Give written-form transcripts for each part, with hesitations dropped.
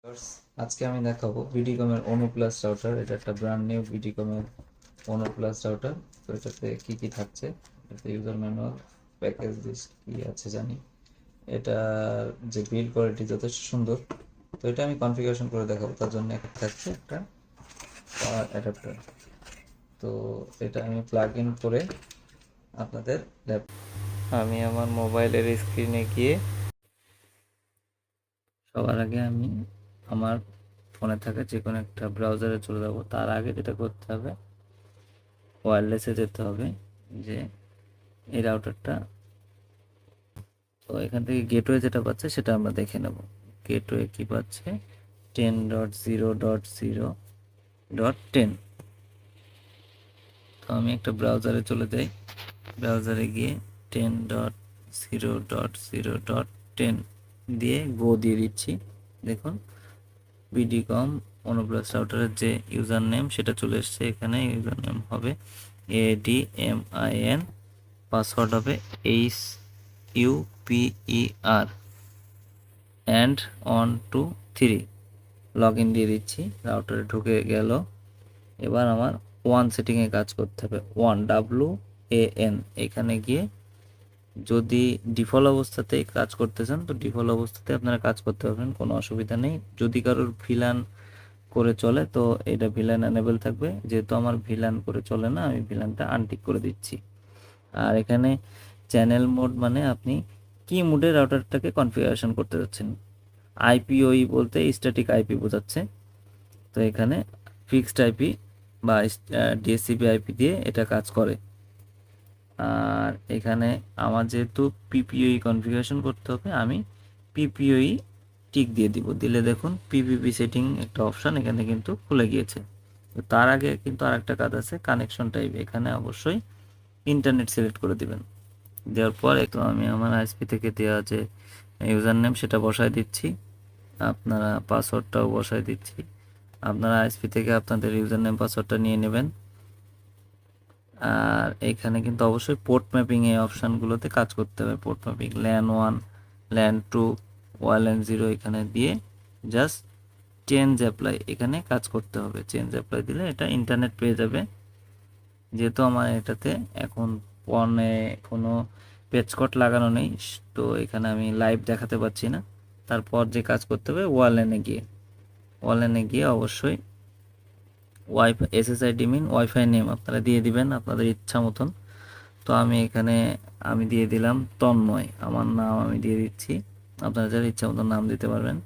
Viewers, আজকে আমি দেখাবো বিডিকমের অনু প্লাস রাউটার। এটা একটা ব্র্যান্ড নিউ বিডিকমের অনু প্লাস রাউটার। তো এটাতে কি কি থাকছে, এটাতে ইউজার ম্যানুয়াল, প্যাকেজ লিস্ট কি আছে জানি। এটার যে বিল্ড কোয়ালিটি যথেষ্ট সুন্দর। তো এটা আমি কনফিগারেশন করে দেখাবো, তার জন্য থাকছে একটা পাওয়ার অ্যাডাপ্টার। তো এটা আমি প্লাগ ইন করে আপনাদের আমি আমার মোবাইলের স্ক্রিনে গিয়ে সবার আগে আমি আমার ফোনে থাকা যে কোনো একটা ব্রাউজারে চলে যাব। তার আগে যেটা করতে হবে, ওয়্যারলেসে যেতে হবে, যে এই রাউটারটা। তো এখান থেকে গেটওয়ে যেটা পাচ্ছে সেটা আমরা দেখে নেব। গেটওয়ে কি পাচ্ছে, 10.0.0.10। তো আমি একটা ব্রাউজারে চলে যাই, ব্রাউজারে গিয়ে 10.0.0.10 দিয়ে গো দিয়ে দিচ্ছি। দেখুন বিডিকম অনুপ্লাস রাউটারের যে ইউজার নেম সেটা চলে এসছে। এখানে ইউজার নেম হবে ADMIN, পাসওয়ার্ড হবে HUPER অ্যান্ড 1 2 3। লগ ইন দিয়ে দিচ্ছি, রাউটারে ঢুকে গেল। এবার আমার ওয়ান সেটিংয়ে কাজ করতে হবে, WAN। এখানে গিয়ে যদি ডিফল্ট অবস্থাতেই কাজ করতে চান তো ডিফল্ট অবস্থাতে আপনারা কাজ করতে পারবেন, কোনো অসুবিধা নেই। যদি কারোর ভিলান করে চলে তো এটা ভিলান এনেবল থাকবে, যেহেতু আমার ভিলান করে চলে না, আমি ভিলানটা আনটিক করে দিচ্ছি। আর এখানে চ্যানেল মোড মানে আপনি কি মোডে রাউটারটাকে কনফিগারেশন করতে যাচ্ছেন। আইপিওই বলতে স্ট্যাটিক আইপি বোঝাচ্ছে। তো এখানে ফিক্সড আইপি বা ডিএসসিপি আইপি দিয়ে এটা কাজ করে। আর এখানে আমার যেহেতু পিপিওই কনফিগারেশন করতে হবে, আমি পিপিওই টিক দিয়ে দিব। দিলে দেখুন পিপিপি সেটিং একটা অপশান এখানে কিন্তু খুলে গিয়েছে। তো তার আগে কিন্তু আরেকটা কাজ আছে, কানেকশন টাইপ। এখানে অবশ্যই ইন্টারনেট সিলেক্ট করে দিবেন। দেওয়ার পর একটু আমি আমার আইএসপি থেকে দেওয়া যে ইউজার নেম সেটা বসায় দিচ্ছি, আপনারা পাসওয়ার্ডটাও বসায় দিচ্ছি। আপনারা আইএসপি থেকে আপনাদের ইউজার নেম পাসওয়ার্ডটা নিয়ে নেবেন। আর এখানে কিন্তু অবশ্যই পোর্ট ম্যাপিং এই অপশানগুলোতে কাজ করতে হবে। Port mapping LAN 1, LAN 2, WLAN 0 এখানে দিয়ে জাস্ট চেঞ্জ অ্যাপ্লাই এখানে কাজ করতে হবে। চেঞ্জ অ্যাপ্লাই দিলে এটা ইন্টারনেট পেয়ে যাবে। যেহেতু আমার এটাতে এখন ফোনে কোনো পেজ কোড লাগানো নেই, তো এখানে আমি লাইভ দেখাতে পাচ্ছি না। তারপর যে কাজ করতে হবে, ওয়ালএনে গিয়ে অবশ্যই ওয়াইফাই SSID মিন ওয়াইফাই নেম আপনারা দিয়ে দিবেন আপনাদের ইচ্ছা মতন। তো আমি এখানে দিয়ে দিলাম তন্ময়, আমার নাম আমি দিয়ে দিচ্ছি। আপনারা যারা ইচ্ছা মতন নাম দিতে পারবেন।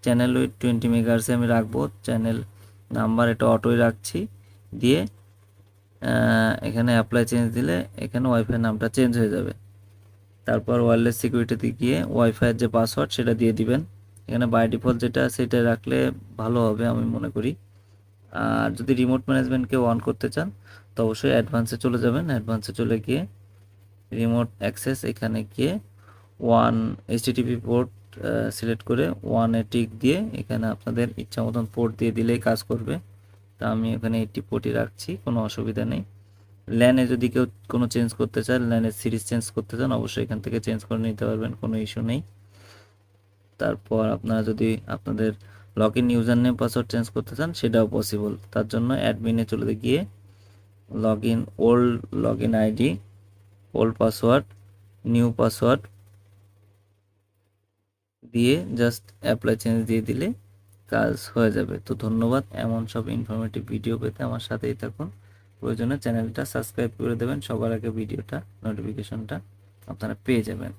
চ্যানেল উইথ 20 মেগাহার্টজে আমি রাখবো। চ্যানেল নাম্বার এটা অটোই রাখছি। দিয়ে এখানে অ্যাপ্লাই চেঞ্জ দিলে এখানে ওয়াইফাই নামটা চেঞ্জ হয়ে যাবে। তারপর ওয়্যারলেস সিকিউরিটিতে গিয়ে ওয়াইফাইয়ের যে পাসওয়ার্ড সেটা দিয়ে দিবেন। এখানে বাই ডিফল্ট যেটা সেটা রাখলে ভালো হবে আমি মনে করি। আর যদি রিমোট ম্যানেজমেন্টকে অন করতে চান তো অবশ্যই অ্যাডভান্সে চলে যাবেন। অ্যাডভান্সে চলে গিয়ে রিমোট অ্যাক্সেস এখানে গিয়ে 1 HTTP পোর্ট সিলেক্ট করে 1-এ টিক দিয়ে এখানে আপনাদের ইচ্ছা মতন পোর্ট দিয়ে দিলেই কাজ করবে। তা আমি এখানে 80 পোর্টই রাখছি, কোনো অসুবিধা নেই। ল্যানে যদি কেউ কোনো চেঞ্জ করতে চান, ল্যানের সিরিজ চেঞ্জ করতে চান, অবশ্যই এখান থেকে চেঞ্জ করে নিতে পারবেন, কোনো ইস্যু নেই। তারপর আপনারা যদি আপনাদের log in user name password change করতে চান সেটাও পসিবল। তার জন্য অ্যাডমিনে চলে গিয়ে log in old log in ID, old password, new password দিয়ে জাস্ট অ্যাপ্লাই চেঞ্জ দিয়ে দিলে কাজ হয়ে যাবে। তো ধন্যবাদ। এমন সব ইনফরমেটিভ ভিডিও পেতে আমার সাথেই থাকুন। প্রয়োজনে চ্যানেলটা সাবস্ক্রাইব করে দেবেন, সবার আগে ভিডিওটা নোটিফিকেশনটা আপনারা পেয়ে যাবেন।